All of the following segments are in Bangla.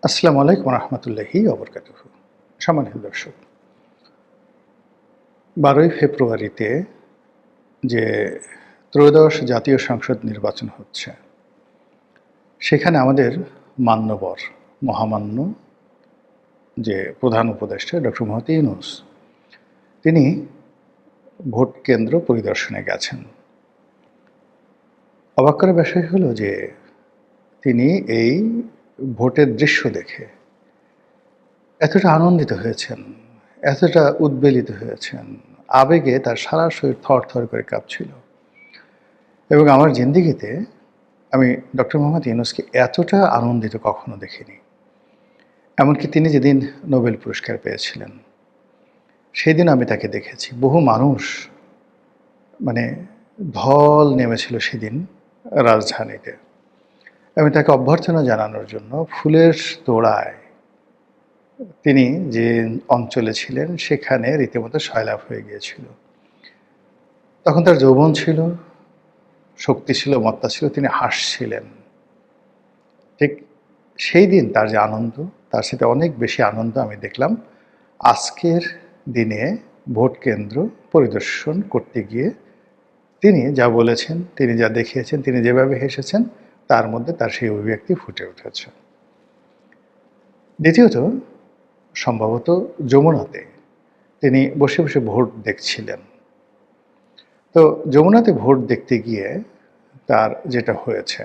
আসসালামু আলাইকুম রহমতুল্লাহি ওবরকাতুহু। সম্মানিত দর্শক, ১২ই ফেব্রুয়ারিতে যে ত্রয়োদশ জাতীয় সংসদ নির্বাচন হচ্ছে, সেখানে আমাদের মান্যবর মহামান্য যে প্রধান উপদেষ্টা ডক্টর মোহাম্মদ ইউনূস, তিনি ভোট কেন্দ্র পরিদর্শনে গেছেন। অবাক করার বিষয় হলো যে তিনি এই ভোটের দৃশ্য দেখে এতটা আনন্দিত হয়েছেন, এতটা উদ্বেলিত হয়েছেন, আবেগে তার সারা শরীর থরথর করে কাঁপছিল। এবং আমার জিন্দেগিতে আমি ডক্টর মোহাম্মদ ইউনূসকে এতটা আনন্দিত কখনো দেখিনি। এমনকি তিনি যেদিন নোবেল পুরস্কার পেয়েছিলেন, সেদিন আমি তাকে দেখেছি। বহু মানুষ মানে ঢল নেমেছিল সেদিন রাজধানীতে। আমি তাকে অভ্যর্থনা জানানোর জন্য ফুলের তোড়ায় তিনি যে অঞ্চলে ছিলেন সেখানে রীতিমতো সয়লাব হয়ে গিয়েছিল। তখন তার যৌবন ছিল, শক্তি ছিল, মত্তা ছিল, তিনি হাসছিলেন। ঠিক সেই দিন তার যে আনন্দ, তার সাথে অনেক বেশি আনন্দ আমি দেখলাম আজকের দিনে ভোট কেন্দ্র পরিদর্শন করতে গিয়ে। তিনি যা বলেছেন, তিনি যা দেখিয়েছেন, তিনি যেভাবে হেসেছেন, তার মধ্যে তার সেই অভিব্যক্তি ফুটে উঠেছে। দ্বিতীয়ত, সম্ভবত যমুনাতে তিনি বসে বসে ভোট দেখছিলেন। তো যমুনাতে ভোট দেখতে গিয়ে তার যেটা হয়েছে,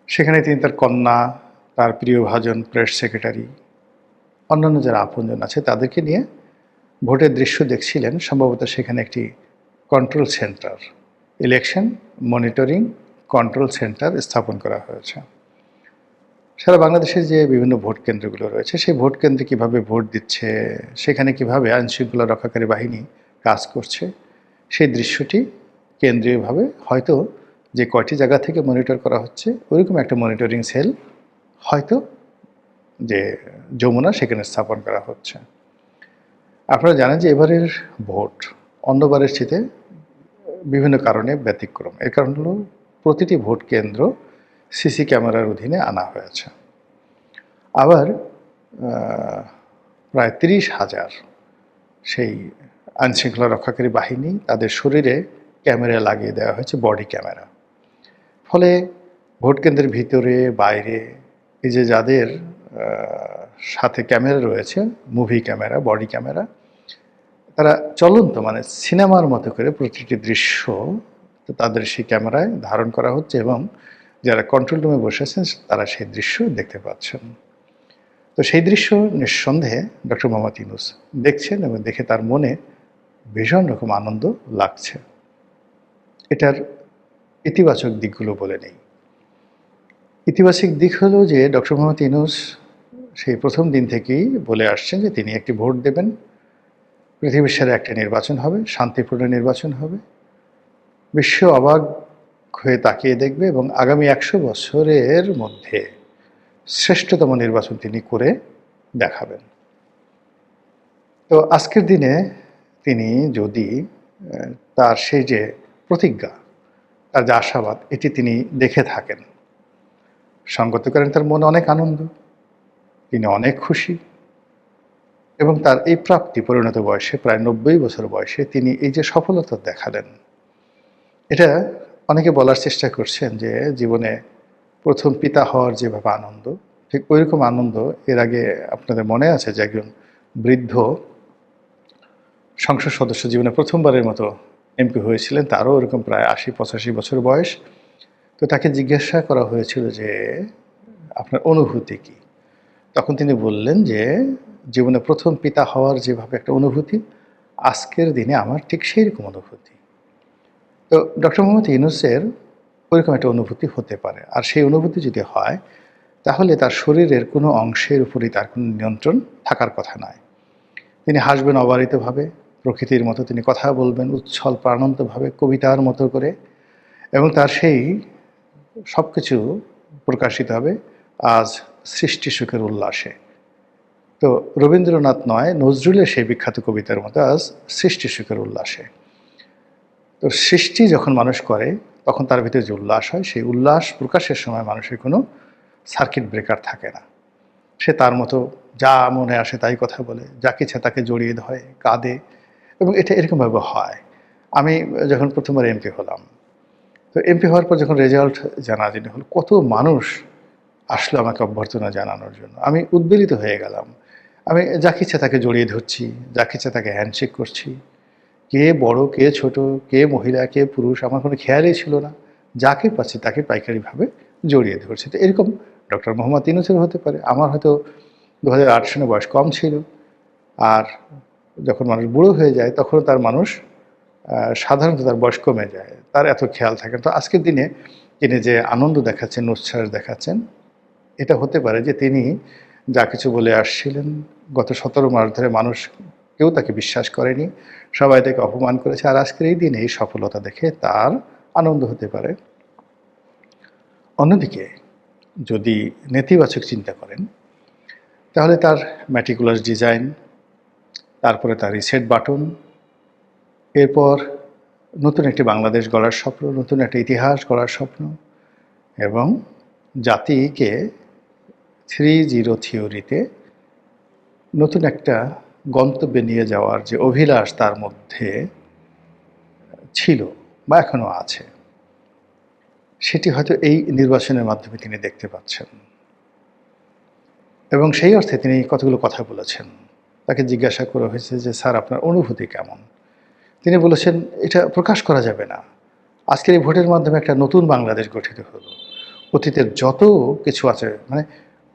সেখানে তিনি তার কন্যা, তার প্রিয়ভাজন প্রেস সেক্রেটারি, অন্যান্য যারা আপনজন আছে তাদেরকে নিয়ে ভোটের দৃশ্য দেখছিলেন। সম্ভবত সেখানে একটি control centre, election monitoring control centre স্থাপন করা হয়েছে। সারা বাংলাদেশের যে বিভিন্ন ভোট কেন্দ্রগুলো রয়েছে, সেই ভোট কেন্দ্রে কীভাবে ভোট দিচ্ছে, সেখানে কীভাবে আইনশৃঙ্খলা রক্ষাকারী বাহিনী কাজ করছে, সেই দৃশ্যটি কেন্দ্রীয়ভাবে হয়তো যে কয়টি জায়গা থেকে মনিটর করা হচ্ছে, ওইরকম একটা মনিটরিং সেল হয়তো যে যমুনা সেখানে স্থাপন করা হচ্ছে। আপনারা জানেন যে এবারের ভোট অন্যবারের চেয়ে বিভিন্ন কারণে ব্যতিক্রম। এর কারণ হলো প্রতিটি ভোট কেন্দ্র সিসি ক্যামেরার অধীনে আনা হয়েছে। আবার প্রায় ৩০,০০০ সেই আইনশৃঙ্খলা রক্ষাকারী বাহিনী তাদের শরীরে ক্যামেরা লাগিয়ে দেওয়া হয়েছে, বডি ক্যামেরা। ফলে ভোট কেন্দ্রের ভিতরে বাইরে এই যে যাদের সাথে ক্যামেরা রয়েছে, মুভি ক্যামেরা, বডি ক্যামেরা, তারা চলন্ত মানে সিনেমার মতো করে প্রতিটি দৃশ্য তাদের সেই ক্যামেরায় ধারণ করা হচ্ছে এবং যারা কন্ট্রোল রুমে বসেছেন তারা সেই দৃশ্য দেখতে পাচ্ছেন। তো সেই দৃশ্য নিঃসন্দেহে ডক্টর মোহাম্মদ ইউনূস দেখছেন এবং দেখে তার মনে ভীষণ রকম আনন্দ লাগছে। এটার ইতিবাচক দিকগুলো বলে নেই। ইতিবাচক দিক হলো যে ডক্টর মোহাম্মদ ইউনূস সেই প্রথম দিন থেকেই বলে আসছেন যে তিনি একটি ভোট দেবেন, পৃথিবীর সেরা একটা নির্বাচন হবে, শান্তিপূর্ণ নির্বাচন হবে, বিশ্ব অবাক হয়ে তাকিয়ে দেখবে এবং আগামী ১০০ বছরের মধ্যে শ্রেষ্ঠতম নির্বাচন তিনি করে দেখাবেন। তো আজকের দিনে তিনি যদি তার সেই যে প্রতিজ্ঞা, তার যে আশাবাদ, এটি তিনি দেখে থাকেন, সঙ্গত করেন তার মনে অনেক আনন্দ, তিনি অনেক খুশি এবং তার এই প্রাপ্তি পরিণত বয়সে প্রায় ৯০ বছর বয়সে তিনি এই যে সফলতা দেখালেন, এটা অনেকে বলার চেষ্টা করছেন যে জীবনে প্রথম পিতা হওয়ার যেভাবে আনন্দ, ঠিক ওইরকম আনন্দ এর আগে আপনাদের মনে আছে যে একজন বৃদ্ধ সংসদ সদস্য জীবনে প্রথমবারের মতো এমপি হয়েছিলেন, তারও ওরকম প্রায় ৮০-৮৫ বছর বয়স। তো তাকে জিজ্ঞাসা করা হয়েছিল যে আপনার অনুভূতি কী? তখন তিনি বললেন যে জীবনে প্রথম পিতা হওয়ার যেভাবে একটা অনুভূতি, আজকের দিনে আমার ঠিক সেই রকম অনুভূতি। তো ডক্টর মোহাম্মদ ইউনূসের ওইরকম একটা অনুভূতি হতে পারে, আর সেই অনুভূতি যদি হয় তাহলে তার শরীরের কোনো অংশের উপরই তার কোনো নিয়ন্ত্রণ থাকার কথা নয়। তিনি হাসবেন অবারিতভাবে, প্রকৃতির মতো তিনি কথা বলবেন উচ্ছল প্রাণান্তভাবে, কবিতার মতো করে, এবং তার সেই সব কিছু প্রকাশিত হবে আজ সৃষ্টি সুখের উল্লাসে। তো রবীন্দ্রনাথ নয়, নজরুলের সেই বিখ্যাত কবিতার মতো আজ সৃষ্টি সুখের উল্লাসে। তো সৃষ্টি যখন মানুষ করে তখন তার ভিতরে যে উল্লাস হয়, সেই উল্লাস প্রকাশের সময় মানুষের কোনো সার্কিট ব্রেকার থাকে না। সে তার মতো যা মনে আসে তাই কথা বলে, যাকে ইচ্ছা তাকে জড়িয়ে ধরে, কাঁদে, এবং এটা এরকমভাবে হয়। আমি যখন প্রথমবার এমপি হলাম, তো এমপি হওয়ার পর যখন রেজাল্ট জানাজানি হলো, কত মানুষ আসলো আমাকে অভ্যর্থনা জানানোর জন্য। আমি উদ্বেলিত হয়ে গেলাম। আমি যাকে ইচ্ছা তাকে জড়িয়ে ধরছি, যাকে ইচ্ছা তাকে হ্যান্ডশেক করছি। কে বড়, কে ছোট, কে মহিলা, কে পুরুষ, আমার কোনো খেয়ালই ছিল না। যাকে পাচ্ছি তাকে পাইকারিভাবে জড়িয়ে ধরছি। তো এরকম ডক্টর মোহাম্মদ ইউনূসের হতে পারে। আমার হয়তো 2008 সনে বয়স কম ছিল। আর যখন মানুষ বুড়ো হয়ে যায় তখন তার মানুষ সাধারণত তার বয়স কমে যায়, তার এত খেয়াল থাকে না। তো আজকের দিনে তিনি যে আনন্দ দেখাচ্ছেন, উচ্ছ্বাস দেখাচ্ছেন, এটা হতে পারে যে তিনি যা কিছু বলে আসছিলেন গত 17 মাস ধরে মানুষ কেউ তাকে বিশ্বাস করেনি, সবাই তাকে অপমান করেছে, আর আজকের এই দিনে এই সফলতা দেখে তার আনন্দ হতে পারে। অন্যদিকে যদি নেতিবাচক চিন্তা করেন, তাহলে তার ম্যাটিকুলাস ডিজাইন, তারপরে তার রিসেট বাটন, এরপর নতুন একটি বাংলাদেশ গড়ার স্বপ্ন, নতুন একটা ইতিহাস গড়ার স্বপ্ন, এবং জাতিকে 3-0 থিওরিতে নতুন একটা গন্তব্যে নিয়ে যাওয়ার যে অভিলাষ তার মধ্যে ছিল বা এখনও আছে, সেটি হয়তো এই নির্বাচনের মাধ্যমে তিনি দেখতে পাচ্ছেন। এবং সেই অর্থে তিনি কতগুলো কথা বলেছেন। তাকে জিজ্ঞাসা করা হয়েছে যে, স্যার আপনার অনুভূতি কেমন? তিনি বলেছেন, এটা প্রকাশ করা যাবে না। আজকের এই ভোটের মাধ্যমে একটা নতুন বাংলাদেশ গঠিত হলো। অতীতের যত কিছু আছে, মানে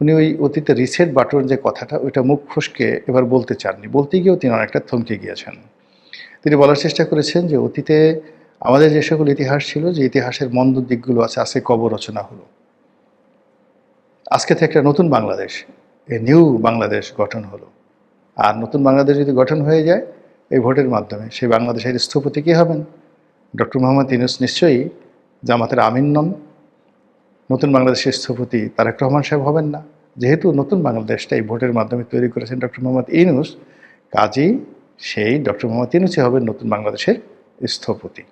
উনি ওই অতীতের রিসেট বাটন যে কথাটা, ওইটা মুখ ফসকে এবার বলতে চাননি। বলতে গিয়েও তিনি অনেকটা থমকে গিয়েছেন। তিনি বলার চেষ্টা করেছেন যে অতীতে আমাদের যে সকল ইতিহাস ছিল, যে ইতিহাসের মন্দ দিকগুলো আছে, আজকে কবর রচনা হলো। আজকে থেকে একটা নতুন বাংলাদেশ, এ নিউ বাংলাদেশ গঠন হলো। আর নতুন বাংলাদেশ যদি গঠন হয়ে যায় এই ভোটের মাধ্যমে, সেই বাংলাদেশের স্থপতি কী হবেন? ডক্টর মোহাম্মদ ইউনূস নিশ্চয়ই জামাতের আমিন নন। নতুন বাংলাদেশের স্থপতি তারেক রহমান সাহেব হবেন না। যেহেতু নতুন বাংলাদেশটা এই ভোটের মাধ্যমে তৈরি করেছেন ডক্টর মোহাম্মদ ইউনূস, কাজেই সেই ডক্টর মোহাম্মদ ইউনূসই হবেন নতুন বাংলাদেশের স্থপতি।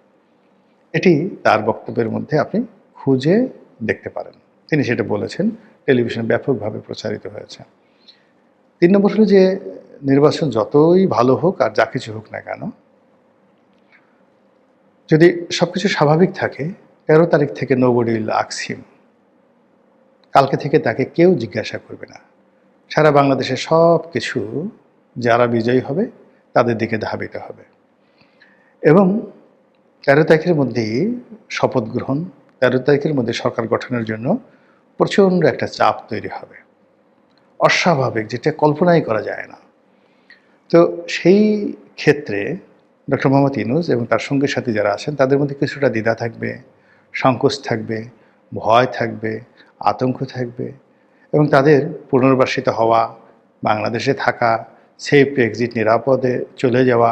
এটি তার বক্তব্যের মধ্যে আপনি খুঁজে দেখতে পারেন। তিনি সেটা বলেছেন, টেলিভিশনে ব্যাপকভাবে প্রচারিত হয়েছে। 3 নম্বর হলো যে নির্বাচন যতই ভালো হোক আর যা কিছু হোক না কেন, যদি সব কিছু স্বাভাবিক থাকে, 13 তারিখ থেকে নোবডি উইল আস্ক হিম, কালকে থেকে তাকে কেউ জিজ্ঞাসা করবে না। সারা বাংলাদেশের সব কিছু যারা বিজয়ী হবে তাদের দিকে ধাবিত হবে। এবং 13 তারিখের মধ্যেই শপথ গ্রহণ, 13 তারিখের মধ্যে সরকার গঠনের জন্য প্রচণ্ড একটা চাপ তৈরি হবে, অস্বাভাবিক, যেটা কল্পনাই করা যায় না। তো সেই ক্ষেত্রে ডক্টর মোহাম্মদ ইউনূস এবং তার সঙ্গী সাথী যারা আছেন তাদের মধ্যে কিছুটা দ্বিধা থাকবে, সংকোচ থাকবে, ভয় থাকবে, আতঙ্ক থাকবে, এবং তাদের পুনর্বাসিত হওয়া, বাংলাদেশে থাকা, সেফ এক্সিট, নিরাপদে চলে যাওয়া,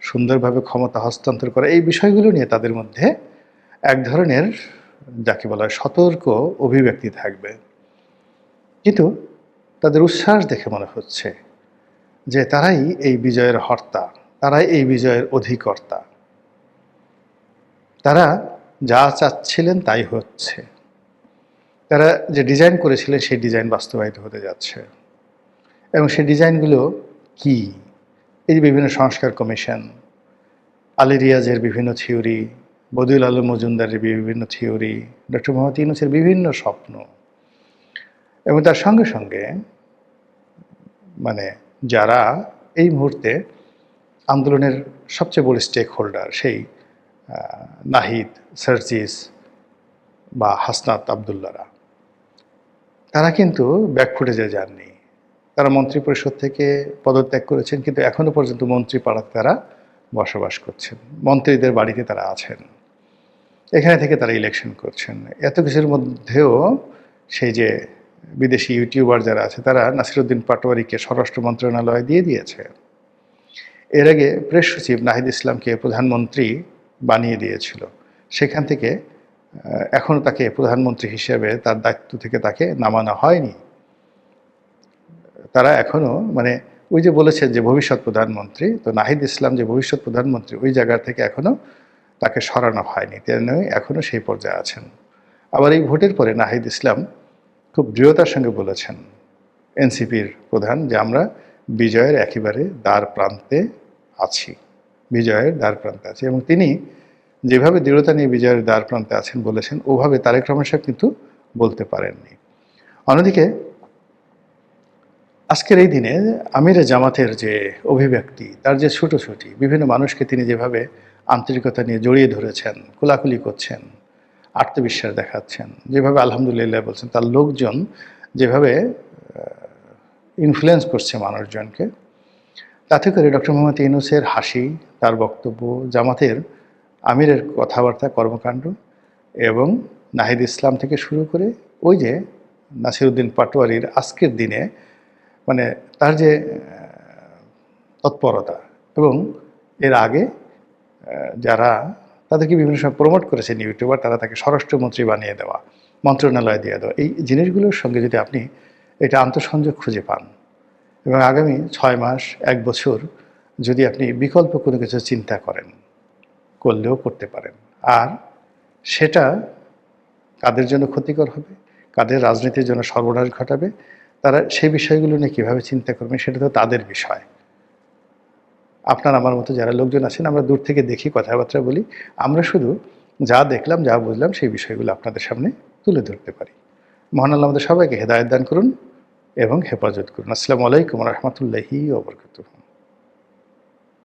সুন্দরভাবে ক্ষমতা হস্তান্তর করা, এই বিষয়গুলো নিয়ে তাদের মধ্যে এক ধরনের যাকে বলা হয় সতর্ক অভিব্যক্তি থাকবে। কিন্তু তাদের উচ্ছ্বাস দেখে মনে হচ্ছে যে তারাই এই বিজয়ের হর্তা, তারাই এই বিজয়ের অধিকর্তা। তারা যা চাচ্ছিলেন তাই হচ্ছে। তারা যে ডিজাইন করেছিলেন সেই ডিজাইন বাস্তবায়িত হতে যাচ্ছে। এবং সেই ডিজাইনগুলো কি? এই যে বিভিন্ন সংস্কার কমিশন, আলী রিয়াজের বিভিন্ন থিওরি, বদিউল আলম মজুমদারের বিভিন্ন থিওরি, ডক্টর মোহাম্মদ ইউনূসের বিভিন্ন স্বপ্ন, এবং তার সঙ্গে সঙ্গে মানে যারা এই মুহূর্তে আন্দোলনের সবচেয়ে বড় স্টেক হোল্ডার, সেই নাহিদ, সার্জিস বা হাসনাত আবদুল্লারা, তারা কিন্তু ব্যাকফুটেজে যাননি। তারা মন্ত্রিপরিষদ থেকে পদত্যাগ করেছেন, কিন্তু এখনও পর্যন্ত মন্ত্রী পাড়াতে তারা বসবাস করছেন, মন্ত্রীদের বাড়িতে তারা আছেন, এখানে থেকে তারা ইলেকশন করছেন। এত কিছুর মধ্যেও সেই যে বিদেশি ইউটিউবার যারা আছে তারা নাসিরুদ্দিন পাটোয়ারিকে স্বরাষ্ট্র মন্ত্রণালয়ে দিয়ে দিয়েছে। এর আগে প্রেস সচিব নাহিদ ইসলামকে প্রধানমন্ত্রী বানিয়ে দিয়েছিল, সেখান থেকে এখনও তাকে প্রধানমন্ত্রী হিসেবে তার দায়িত্ব থেকে তাকে নামানো হয়নি। তারা এখনও মানে ওই যে বলেছেন যে ভবিষ্যৎ প্রধানমন্ত্রী, তো নাহিদ ইসলাম যে ভবিষ্যৎ প্রধানমন্ত্রী ওই জায়গা থেকে এখনও তাকে সরানো হয়নি, তিনি এখনও সেই পর্যায়ে আছেন। আবার এই ভোটের পরে নাহিদ ইসলাম খুব দৃঢ়তার সঙ্গে বলেছেন এনসিপির প্রধান যে আমরা বিজয়ের একেবারে দ্বার প্রান্তে আছি, বিজয়ের দ্বার প্রান্তে আছি। এবং তিনি যেভাবে দৃঢ়তা নিয়ে বিজয়ের দ্বার প্রান্তে আছেন বলেছেন, ওভাবে তারেক রহমান সাহেব কিন্তু বলতে পারেননি। অন্যদিকে আজকের এই দিনে আমিরে জামাতের যে অভিব্যক্তি, তার যে ছুটোছুটি, বিভিন্ন মানুষকে তিনি যেভাবে আন্তরিকতা নিয়ে জড়িয়ে ধরেছেন, কোলাকুলি করছেন, আত্মবিশ্বাস দেখাচ্ছেন, যেভাবে আলহামদুলিল্লাহ বলছেন, তার লোকজন যেভাবে ইনফ্লুয়েন্স করছে মানুষজনকে, তাতে করে ডক্টর মোহাম্মদ ইউনূসের হাসি, তার বক্তব্য, জামাতের আমিরের কথাবার্তা, কর্মকাণ্ড এবং নাহিদ ইসলাম থেকে শুরু করে ওই যে নাসিরউদ্দিন পাটোয়ারির আজকের দিনে মানে তার যে তৎপরতা, এবং এর আগে যারা তাদেরকে বিভিন্ন সময় প্রমোট করেছেন ইউটিউবার, তারা তাকে স্বরাষ্ট্রমন্ত্রী বানিয়ে দেওয়া, মন্ত্রণালয় দিয়ে দেওয়া, এই জিনিসগুলোর সঙ্গে যদি আপনি এটা আন্তঃসংযোগ খুঁজে পান এবং আগামী 6 মাস 1 বছর যদি আপনি বিকল্প কোনো কিছু চিন্তা করেন, করলেও করতে পারেন, আর সেটা কাদের জন্য ক্ষতিকর হবে, কাদের রাজনীতির জন্য সর্বনাশ ঘটাবে, তারা সেই বিষয়গুলো নিয়ে কীভাবে চিন্তা করবেন সেটা তো তাদের বিষয়। আপনার আমার মতো যারা লোকজন আছেন, আমরা দূর থেকে দেখি, কথাবার্তা বলি, আমরা শুধু যা দেখলাম, যা বুঝলাম সেই বিষয়গুলো আপনাদের সামনে তুলে ধরতে পারি। মহান আল্লাহ আমাদের সবাইকে হেদায়েত দান করুন এবং হেফাজত করুন। আসসালামু আলাইকুম ওয়া রাহমাতুল্লাহি ওয়া বারাকাতুহু।